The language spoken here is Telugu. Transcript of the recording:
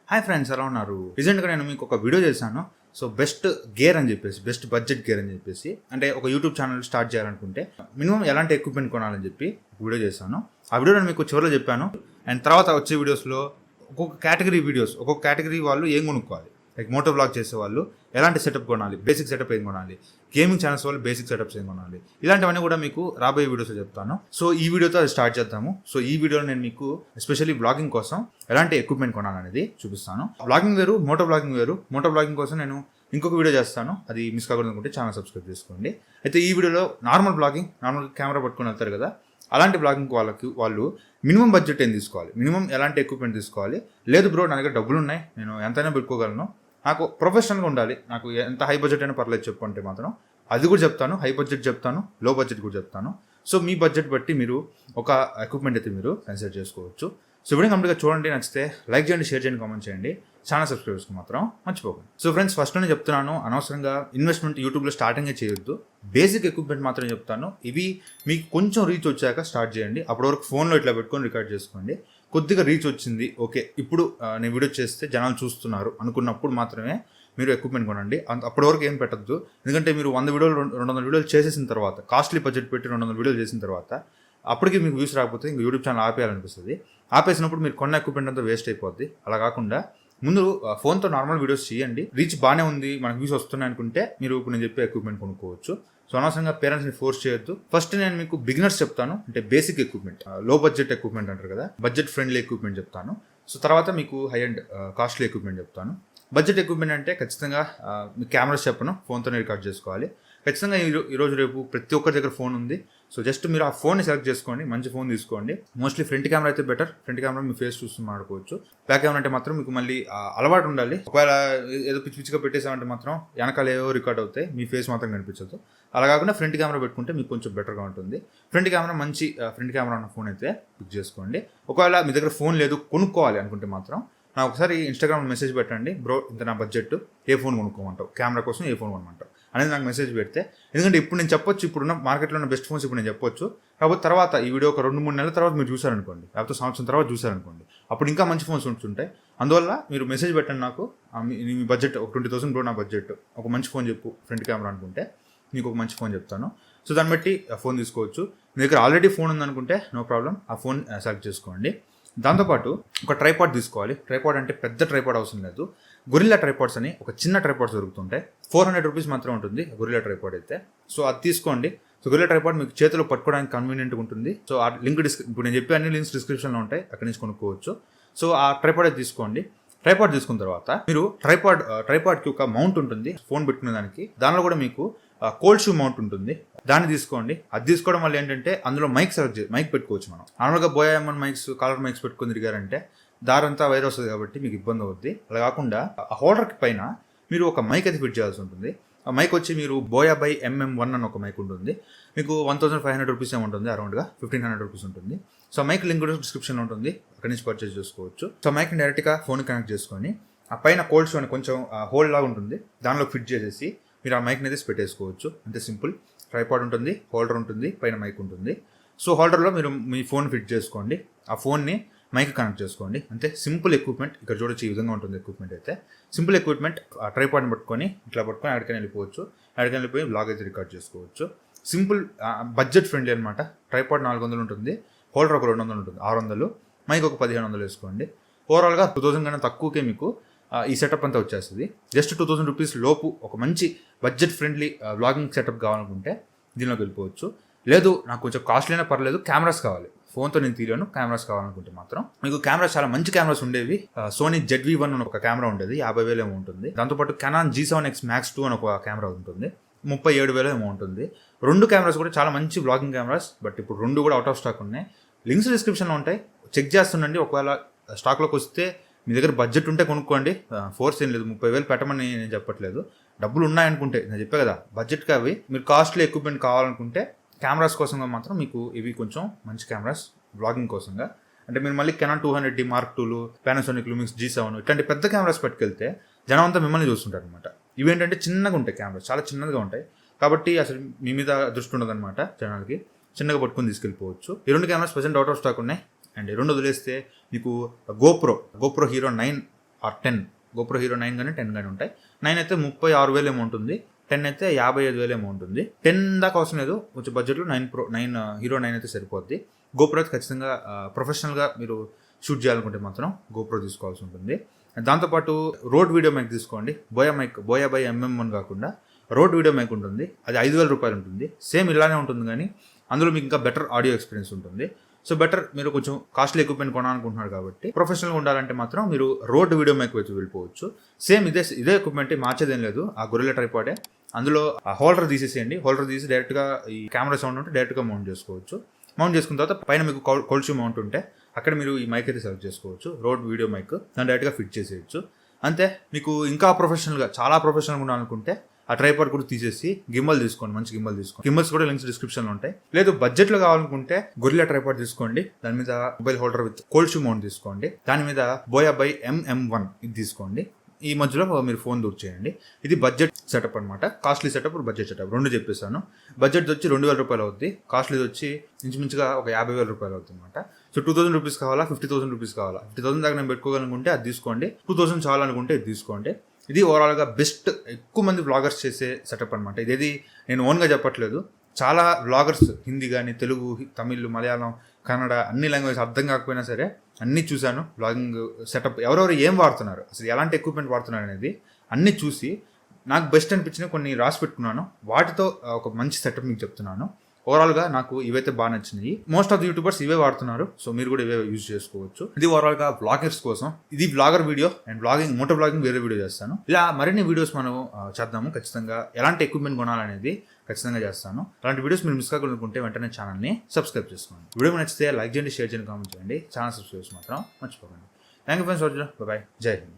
హాయ్ ఫ్రెండ్స్, ఎలా ఉన్నారు? రీసెంట్గా నేను మీకు ఒక వీడియో చేశాను. సో బెస్ట్ గేర్ అని చెప్పేసి, బెస్ట్ బడ్జెట్ గేర్ అని చెప్పేసి, అంటే ఒక యూట్యూబ్ ఛానల్ స్టార్ట్ చేయాలనుకుంటే మినిమం ఎలాంటి ఎక్విప్మెంట్ కొనాలని చెప్పి వీడియో చేశాను. ఆ వీడియో నేను మీకు చివరిలో చెప్పాను. అండ్ తర్వాత వచ్చే వీడియోస్లో ఒక్కొక్క కేటగిరీ వాళ్ళు ఏం కొనుక్కోవాలి. లైక్ మోటో బ్లాగ్ చేసే వాళ్ళు ఎలాంటి సెటప్ కొనాలి, బేసిక్ సెటప్ ఏం కొనాలి, గేమింగ్ ఛానల్స్ వాళ్ళు బేసిక్ సెటప్స్ ఏం కొనాలి, ఇలాంటివన్నీ కూడా మీకు రాబోయే వీడియోస్లో చెప్తాను. సో ఈ వీడియోతో అది స్టార్ట్ చేద్దాము. సో ఈ వీడియోలో నేను మీకు ఎస్పెషల్లీ బ్లాగింగ్ కోసం ఎలాంటి ఎక్విప్మెంట్ కొనాలనేది చూపిస్తాను. బ్లాగింగ్ వేరు, మోటో బ్లాగింగ్ వేరు. మోటో బ్లాగింగ్ కోసం నేను ఇంకొక వీడియో చేస్తాను, అది మిస్ కాకూడదు అనుకుంటే ఛానల్ సబ్స్క్రైబ్ చేసుకోండి. అయితే ఈ వీడియోలో నార్మల్ కెమెరా పట్టుకొని వెళ్తారు కదా, అలాంటి బ్లాగింగ్ వాళ్ళు మినిమం బడ్జెట్ ఏం తీసుకోవాలి, మినిమం ఎలాంటి ఎక్విప్మెంట్ తీసుకోవాలి. లేదు బ్రో, నా దగ్గర డబ్బులు ఉన్నాయి, నేను ఎంతైనా పెట్టుకోగలను, నాకు ప్రొఫెషనల్గా ఉండాలి, నాకు ఎంత హై బడ్జెట్ అయినా పర్లేదు చెప్పు అంటే మాత్రం అది కూడా చెప్తాను. హై బడ్జెట్ చెప్తాను, లో బడ్జెట్ కూడా చెప్తాను. సో మీ బడ్జెట్ బట్టి మీరు ఒక ఎక్విప్మెంట్ అయితే మీరు కన్సిడర్ చేసుకోవచ్చు. సో వీడియో కంప్లీట్గా చూడండి, నచ్చితే లైక్ చేయండి, షేర్ చేయండి, కామెంట్ చేయండి, ఛానల్ సబ్స్క్రైబ్ చేసుకుని మాత్రం మర్చిపోకండి. సో ఫ్రెండ్స్, ఫస్ట్లోనే చెప్తున్నాను, అనవసరంగా ఇన్వెస్ట్మెంట్ యూట్యూబ్లో స్టార్టింగే చేయొద్దు. బేసిక్ ఎక్విప్మెంట్ మాత్రం చెప్తాను. ఇవి మీకు కొంచెం రీచ్ వచ్చాక స్టార్ట్ చేయండి. అప్పటి వరకు ఫోన్లో ఇట్లా పెట్టుకొని రికార్డ్ చేసుకోండి. కొద్దిగా రీచ్ వచ్చింది, ఓకే ఇప్పుడు నేను వీడియో చేస్తే జనాలు చూస్తున్నారు అనుకున్నప్పుడు మాత్రమే మీరు ఎక్విప్మెంట్ కొనండి. అప్పటి వరకు ఏం పెట్టద్దు. ఎందుకంటే మీరు 100 వీడియోలు 200 వీడియోలు చేసేసిన తర్వాత, కాస్ట్లీ బడ్జెట్ పెట్టి 200 వీడియోలు చేసిన తర్వాత అప్పటికి మీకు వ్యూస్ రాకపోతే ఇంక యూట్యూబ్ ఛానల్ ఆపేయాలనిపిస్తుంది. ఆపేసినప్పుడు మీరు కొన్న ఎక్విప్మెంట్ అంతా వేస్ట్ అయిపోద్ది. అలా కాకుండా ముందు ఫోన్తో నార్మల్ వీడియోస్ చేయండి. రీచ్ బాగానే ఉంది, మనకు వ్యూస్ వస్తున్నాయి అనుకుంటే మీరు ఇప్పుడు నేను చెప్పే ఎక్విప్మెంట్ కొనుక్కోవచ్చు. సో అనవసరంగా పేరెంట్స్ని ఫోర్స్ చేయొద్దు. ఫస్ట్ నేను మీకు బిగినర్స్ చెప్తాను, అంటే బేసిక్ ఎక్విప్మెంట్, లో బడ్జెట్ ఎక్విప్మెంట్ అంటారు కదా, బడ్జెట్ ఫ్రెండ్లీ ఎక్విప్మెంట్ చెప్తాను. సో తర్వాత మీకు హై అండ్ కాస్ట్లీ ఎక్విప్మెంట్ చెప్తాను. బడ్జెట్ ఎక్విప్మెంట్ అంటే ఖచ్చితంగా మీ కెమెరాస్ చెప్పను, ఫోన్తోనే రికార్డ్ చేసుకోవాలి. ఖచ్చితంగా ఈరోజు రేపు ప్రతి ఒక్కరి దగ్గర ఫోన్ ఉంది. సో జస్ట్ మీరు ఆ ఫోన్ని సెలెక్ట్ చేసుకోండి, మంచి ఫోన్ తీసుకోండి. మోస్ట్లీ ఫ్రంట్ కెమెరా అయితే బెటర్. ఫ్రంట్ కెమెరా మీ ఫేస్ చూస్తూ మాట్లాడుకోవచ్చు. బ్యాక్ కెమెరా అంటే మాత్రం మీకు మళ్ళీ అలవాటు ఉండాలి. ఒకవేళ ఏదో పిచ్చిగా పెట్టేసామంటే మాత్రం వెనకాల ఏవో రికార్డ్ అవుతాయి, మీ ఫేస్ మాత్రం కనిపించదు. అలా కాకుండా ఫ్రంట్ కెమెరా పెట్టుకుంటే మీకు కొంచెం బెటర్గా ఉంటుంది. ఫ్రంట్ కెమెరా మంచి ఫ్రంట్ కెమెరా ఉన్న ఫోన్ అయితే పిక్ చేసుకోండి. ఒకవేళ మీ దగ్గర ఫోన్ లేదు, కొనుక్కోవాలి అనుకుంటే మాత్రం నాకు ఒకసారి ఇన్స్టాగ్రామ్లో మెసేజ్ పెట్టండి, బ్రో ఇంత నా బడ్జెట్, ఏ ఫోన్ కొనుక్కోమంటావు, కెమెరా కోసం ఏ ఫోన్ కొనమంటావు అనేది నాకు మెసేజ్ పెడితే. ఎందుకంటే ఇప్పుడు నేను చెప్పొచ్చు, ఇప్పుడున్న మార్కెట్లో ఉన్న బెస్ట్ ఫోన్స్ ఇప్పుడు నేను చెప్పొచ్చు. కాకపోతే తర్వాత ఈ వీడియో ఒక 2-3 నెలల తర్వాత మీరు చూసారనుకోండి, లేకపోతే సంవత్సరం తర్వాత చూసారనుకోండి, అప్పుడు ఇంకా మంచి ఫోన్స్ ఉంటుంటాయి. అందువల్ల మీరు మెసేజ్ పెట్టండి నాకు, మీ బడ్జెట్ ఒక 20,000 బ్రో, నా బడ్జెట్ ఒక మంచి ఫోన్ చెప్పు ఫ్రంట్ కెమెరా అనుకుంటే మీకు ఒక మంచి ఫోన్ చెప్తాను. సో దాన్ని బట్టి ఫోన్ తీసుకోవచ్చు. మీ దగ్గర ఆల్రెడీ ఫోన్ ఉందనుకుంటే నో ప్రాబ్లం, ఆ ఫోన్ సెలెక్ట్ చేసుకోండి. దాంతోపాటు ఒక ట్రైపాడ్ తీసుకోవాలి. ట్రైపాడ్ అంటే పెద్ద ట్రైపాడ్ అవసరం లేదు. గొరిల్లా ట్రైపాడ్స్ అని ఒక చిన్న ట్రైపాడ్స్ దొరుకుతుంటాయి. 400 రూపీస్ మాత్రం ఉంటుంది గొరిల్లా ట్రైపాడ్ అయితే. సో అది తీసుకోండి. సో గొరిల్లా ట్రైపాడ్ మీకు చేతిలో పట్టుకోవడానికి కన్వీనియంట్గా ఉంటుంది. సో ఆ లింక్ ఇప్పుడు నేను చెప్పే అన్ని లింక్స్ డిస్క్రిప్షన్లో ఉంటాయి, అక్కడి నుంచి కొనుక్కోవచ్చు. సో ఆ ట్రైపాడ్ అయితే తీసుకోండి. ట్రైపాడ్ తీసుకున్న తర్వాత మీరు ట్రైపాడ్కి ఒక మౌంట్ ఉంటుంది ఫోన్ పెట్టుకునే దానికి. దానిలో కూడా మీకు కోల్డ్ షూ మౌంట్ ఉంటుంది, దాన్ని తీసుకోండి. అది తీసుకోవడం వల్ల ఏంటంటే అందులో మైక్ పెట్టుకోవచ్చు. మనం నార్మల్గా బోయామన్ మైక్స్, కలర్ మైక్స్ పెట్టుకుని తిరిగారంటే దారంతా వైర్ వస్తుంది కాబట్టి మీకు ఇబ్బంది అవుద్ది. అలా కాకుండా ఆ హోల్డర్కి పైన మీరు ఒక మైక్ అయితే ఫిట్ చేయాల్సి ఉంటుంది. ఆ మైక్ వచ్చి మీరు బోయా బై MM1 అని ఒక మైక్ ఉంటుంది. మీకు 1500 రూపీస్ ఏముంటుంది, అరౌండ్గా 1500 రూపీస్ ఉంటుంది. సో మైక్ లింక్ కూడా డిస్క్రిప్షన్లో ఉంటుంది, అక్కడి నుంచి పర్చేస్ చేసుకోవచ్చు. సో మైక్ని డైరెక్ట్గా ఫోన్ కనెక్ట్ చేసుకొని ఆ పైన కోల్డ్ షూ అని కొంచెం హోల్డ్ లాగా ఉంటుంది, దానిలో ఫిట్ చేసేసి మీరు ఆ మైక్ని అయితే పెట్టేసుకోవచ్చు. అంతే సింపుల్. ట్రైపాడ్ ఉంటుంది, హోల్డర్ ఉంటుంది, పైన మైక్ ఉంటుంది. సో హోల్డర్లో మీరు మీ ఫోన్ ఫిట్ చేసుకోండి, ఆ ఫోన్ని మైక్ కనెక్ట్ చేసుకోండి. అంతే సింపుల్ ఎక్విప్మెంట్. ఇక్కడ చూడొచ్చు ఈ విధంగా ఉంటుంది ఎక్విప్మెంట్ అయితే. Simple equipment. ఆ ట్రైపాడ్ని పట్టుకొని ఇట్లా పట్టుకొని ఎక్కడికైనా వెళ్ళిపోవచ్చు, ఎక్కడికైనా వెళ్ళిపోయి బ్లాగ్ అయితే రికార్డ్ చేసుకోవచ్చు. సింపుల్, బడ్జెట్ ఫ్రెండ్లీ అనమాట. ట్రైపాడ్ 400 ఉంటుంది, హోల్డర్ ఒక 200 ఉంటుంది, 600, మైక్ ఒక 1500 వేసుకోండి. ఓవరాల్గా 2000 కన్నా తక్కువకే మీకు ఈ సెటప్ అంతా వచ్చేస్తుంది. జస్ట్ 2000 రూపీస్ లోపు ఒక మంచి బడ్జెట్ ఫ్రెండ్లీ వ్లాగింగ్ సెటప్ కావాలనుకుంటే దీనిలోకి వెళ్ళిపోవచ్చు. లేదు నాకు కొంచెం కాస్ట్లీ అయినా పర్లేదు, కెమెరాస్ కావాలి, ఫోన్తో నేను తీయలేను, కెమెరాస్ కావాలనుకుంటే మాత్రం మీకు కెమెరాస్ చాలా మంచి కెమెరాస్ ఉండేవి. సోనీ ZV-1 అని ఒక కెమెరా ఉండేది, 50,000 ఏమో ఉంటుంది. దాంతోపాటు కెనాన్ G7X Max 2 అని ఒక కెమెరా ఉంటుంది, 37,000 ఏమో ఉంటుంది. 2 కెమెరాస్ కూడా చాలా మంచి వ్లాగింగ్ కెమెరాస్. బట్ ఇప్పుడు 2 కూడా అవుట్ ఆఫ్ స్టాక్ ఉన్నాయి. లింక్స్ డిస్క్రిప్షన్లో ఉంటాయి, చెక్ చేస్తుండండి. ఒకవేళ స్టాక్లోకి వస్తే మీ దగ్గర బడ్జెట్ ఉంటే కొనుక్కోండి, ఫోర్స్ ఏం లేదు. 30,000 పెట్టమని నేను చెప్పట్లేదు. డబ్బులు ఉన్నాయనుకుంటే, నేను చెప్పే కదా బడ్జెట్కి అవి. మీరు కాస్ట్లీ ఎక్విప్మెంట్ కావాలనుకుంటే కెమెరాస్ కోసంగా మాత్రం మీకు ఇవి కొంచెం మంచి కెమెరాస్ వ్లాగింగ్ కోసంగా. అంటే మీరు మళ్ళీ Canon 200D Mark 2, Panasonic Lumix G7 ఇట్లాంటి పెద్ద కెమెరాస్ పట్టుకెళ్తే జనం అంతా మిమ్మల్ని చూస్తుంటారు అనమాట. ఇవేంటంటే చిన్నగా ఉంటాయి కెమెరాస్, చాలా చిన్నగా ఉంటాయి కాబట్టి అసలు మీ మీద దృష్టి ఉండదు అనమాట జనాలకి. చిన్నగా పట్టుకొని తీసుకెళ్ళిపోవచ్చు. ఈ 2 cameras present out of stock ఉన్నాయి. అండ్ 2 వదిలేస్తే మీకు GoPro hero 9 or 10 GoPro hero 9 కానీ 10 కానీ ఉంటాయి. 9 అయితే 36,000 ఏమో ఉంటుంది, 10 అయితే 55,000 ఏమో ఉంటుంది. 10 దాకా అవసరం లేదు, కొంచెం బడ్జెట్లో 9 హీరో 9 అయితే సరిపోద్ది. గోప్రో అయితే ఖచ్చితంగా ప్రొఫెషనల్గా మీరు షూట్ చేయాలనుకుంటే మాత్రం గోప్రో తీసుకోవాల్సి ఉంటుంది. దాంతోపాటు రోడ్ వీడియో మైక్ తీసుకోండి. బోయా బై MM1 కాకుండా రోడ్ వీడియో మైక్ ఉంటుంది, అది 5,000 రూపాయలు ఉంటుంది. సేమ్ ఇలానే ఉంటుంది కానీ అందులో మీకు ఇంకా బెటర్ ఆడియో ఎక్స్పీరియన్స్ ఉంటుంది. సో బెటర్, మీరు కొంచెం కాస్ట్లీ ఎక్విప్మెంట్ కొనాలనుకుంటున్నారు కాబట్టి ప్రొఫెషనల్గా ఉండాలంటే మాత్రం మీరు రోడ్ వీడియో మైక్ వచ్చి వెళ్ళిపోవచ్చు. సేమ్ ఇదే ఎక్విప్మెంట్, మార్చేదేం లేదు, ఆ గొరిల్లా ట్రైపాడే. అందులో ఆ హోల్డర్ తీసేసేయండి, హోల్డర్ తీసి డైరెక్ట్గా ఈ కెమెరా సౌండ్ ఉంటే డైరెక్ట్గా మౌంట్ చేసుకోవచ్చు. మౌంట్ చేసుకున్న తర్వాత పైన మీకు కోల్డ్ మౌంట్ ఉంటే అక్కడ మీరు ఈ మైక్ అయితే సెలెక్ట్ చేసుకోవచ్చు, రోడ్ వీడియో మైక్, దాన్ని డైరెక్ట్గా ఫిట్ చేసేయచ్చు. అంతే. మీకు ఇంకా ప్రొఫెషనల్గా, చాలా ప్రొఫెషనల్గా ఉండాలనుకుంటే ఆ ట్రైపాడ్ కూడా తీసేసి గిమ్మల్ తీసుకోండి, మంచి గిమ్మల్ తీసుకోండి. గిమ్మల్స్ కూడా లింక్స్ డిస్క్రిప్షన్లో ఉంటాయి. లేదు బడ్జెట్లో కావాలనుకుంటే గొరిల్లా ట్రైపాడ్ తీసుకోండి, దాని మీద mobile holder with cold shoe mount తీసుకోండి, దాని మీద బోయా బై MM1 ఇది తీసుకోండి. ఈ మధ్యలో మీరు ఫోన్ దూర్ చేయండి. ఇది బడ్జెట్ సెటప్ అనమాట. కాస్ట్లీ సెటప్, బడ్జెట్ సెటప్ రెండు చెప్పేశాను. బడ్జెట్ వచ్చి 2,000 రూపాయలు అవుద్ది, కాస్ట్లీ వచ్చి ఇంచుమించుగా ఒక 50,000 రూపాయలు అవుతుంది అనమాట. సో 2,000 రూపీస్ కావాలా, 50,000 రూపీస్ కావాలా, 50,000 దాకా నేను పెట్టుకోగలనుకుంటే అది తీసుకోండి, 2,000 చాలనుకుంటే ఇది తీసుకోండి. ఇది ఓవరాల్గా బెస్ట్, ఎక్కువ మంది వ్లాగర్స్ చేసే సెటప్ అనమాట. ఇదేది నేను ఓన్గా చెప్పట్లేదు, చాలా వ్లాగర్స్ హిందీ కానీ, తెలుగు, తమిళ్, మలయాళం, కన్నడ అన్ని లాంగ్వేజ్ అర్థం కాకపోయినా సరే అన్నీ చూశాను. వ్లాగింగ్ సెటప్ ఎవరెవరు ఏం వాడుతున్నారు, అసలు ఎలాంటి ఎక్విప్మెంట్ వాడుతున్నారు అనేది అన్నీ చూసి నాకు బెస్ట్ అనిపించిన కొన్ని రాసి పెట్టుకున్నాను. వాటితో ఒక మంచి సెటప్ మీకు చెప్తున్నాను. ఓవరాల్గా నాకు ఇవైతే బాగా నచ్చినాయి. మోస్ట్ ఆఫ్ ది యూట్యూబర్స్ ఇవే వాడుతున్నారు, సో మీరు కూడా ఇవే యూజ్ చేసుకోవచ్చు. ఇది ఓవరాల్గా వ్లాగర్స్ కోసం. ఇది vlogger video and moto vlogging వేరే వీడియో చేస్తాను. ఇలా మరిన్ని వీడియోస్ మనం చేద్దాము. ఖచ్చితంగా ఎలాంటి ఎక్విప్మెంట్ కొనాలనేది ఖచ్చితంగా చేస్తాను. అలాంటి వీడియోస్ మీరు మిస్ కావాలనుకుంటే వెంటనే ఛానల్ని సబ్స్క్రైబ్ చేసుకోండి. వీడియో నచ్చితే లైక్ చేయండి, షేర్ చేయండి, కామెంట్ చేయండి. ఛానల్ సబ్స్క్రైబ్ మాత్రం మర్చిపోకండి. థ్యాంక్ యూ ఫ్రెండ్స్, బాయ్, జై హింద్.